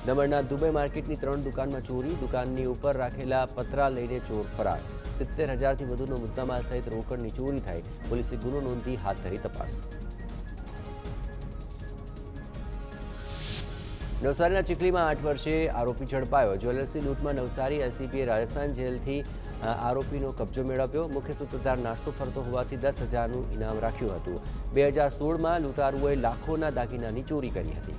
દમણના દુબઈ માર્કેટની 3 દુકાનમાં ચોરી, દુકાનની ઉપર રાખેલા પતરા લઈને ચોર ફરાર। 70,000થી વધુનો મુદ્દામાલ સહિત રોકડની ચોરી થઈ, પોલીસે ગુનો નોંધી હાથ ધરી તપાસ। નવસારીના ચીખલીમાં 8 વર્ષીય આરોપી ઝડપાયો। જ્વેલર્સની લૂંટમાં નવસારી એલસીબીએ રાજસ્થાન જેલથી આરોપીનો કબજો મેળવ્યો। મુખ્ય સૂત્રધાર નાસ્તો ફરતો હોવાથી 10,000નું ઇનામ રાખ્યું હતું। 2016માં લૂંટારુઓએ લાખોના દાગીનાની ચોરી કરી હતી।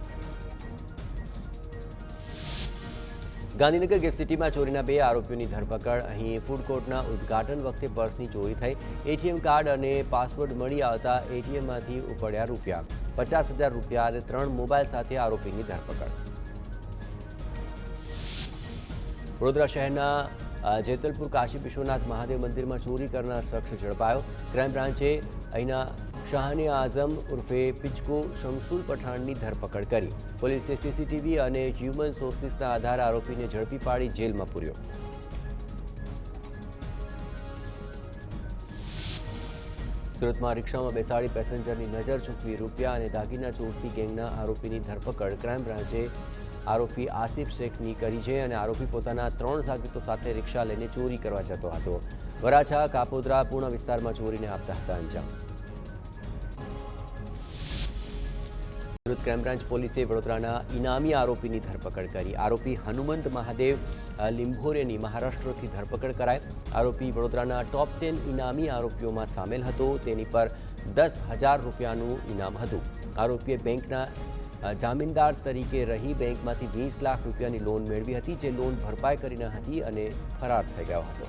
ગાંધીનગર ગિફ્ટ સિટીમાં ચોરીના 2 આરોપીઓની ધરપકડ। અહીં ફૂડ કોર્ટના ઉદ્ઘાટન વખતે પર્સની ચોરી થઈ। એટીએમ કાર્ડ અને પાસવર્ડ મળી આવતા એટીએમમાંથી ઉપડ્યા રૂપિયા। 50,000 રૂપિયા અને 3 મોબાઈલ સાથે આરોપીની ધરપકડ। વડોદરા શહેરના જેતલપુર કાશી વિશ્વનાથ મહાદેવ મંદિરમાં ચોરી કરનાર શખ્સ ઝડપાયો। ક્રાઇમ બ્રાન્ચે અહીંના શાહને આઝમ ઉર્ફે પિચકો શમસુલ પઠાણની ધરપકડ કરી। પોલીસે સીસીટીવી અને હ્યુમન સોર્સિસના આધારે આરોપીને ઝડપી પાડી જેલમાં પૂર્યો। સુરતમાં રિક્ષામાં બેસાડી પેસેન્જરની નજર ચૂકવી રૂપિયા અને દાગીના ચોરતી ગેંગના આરોપીની ધરપકડ। ક્રાઇમ બ્રાન્ચે આરોપી આસિફ શેખની કરી છે અને આરોપી પોતાના 3 સાગરીતો સાથે રિક્ષા લઈને ચોરી કરવા જતો હતો। વરાછા, કાપોદ્રા, પૂર્ણા વિસ્તારમાં ચોરીને આપતા હતા અંજામ। સુરત ક્રાઇમ બ્રાન્ચ પોલીસે વડોદરાના ઇનામી આરોપીની ધરપકડ કરી। આરોપી હનુમંત મહાદેવ લિંભોરેની મહારાષ્ટ્રથી ધરપકડ કરાઈ। આરોપી વડોદરાના ટોપ 10 ઇનામી આરોપીઓમાં સામેલ હતો। તેની પર 10,000 રૂપિયાનું ઇનામ હતું। આરોપીએ બેંકના જામીનદાર તરીકે રહી બેંકમાંથી 20 લાખ રૂપિયાની લોન મેળવી હતી, જે લોન ભરપાઈ કરી ન હતી અને ફરાર થઈ ગયો હતો।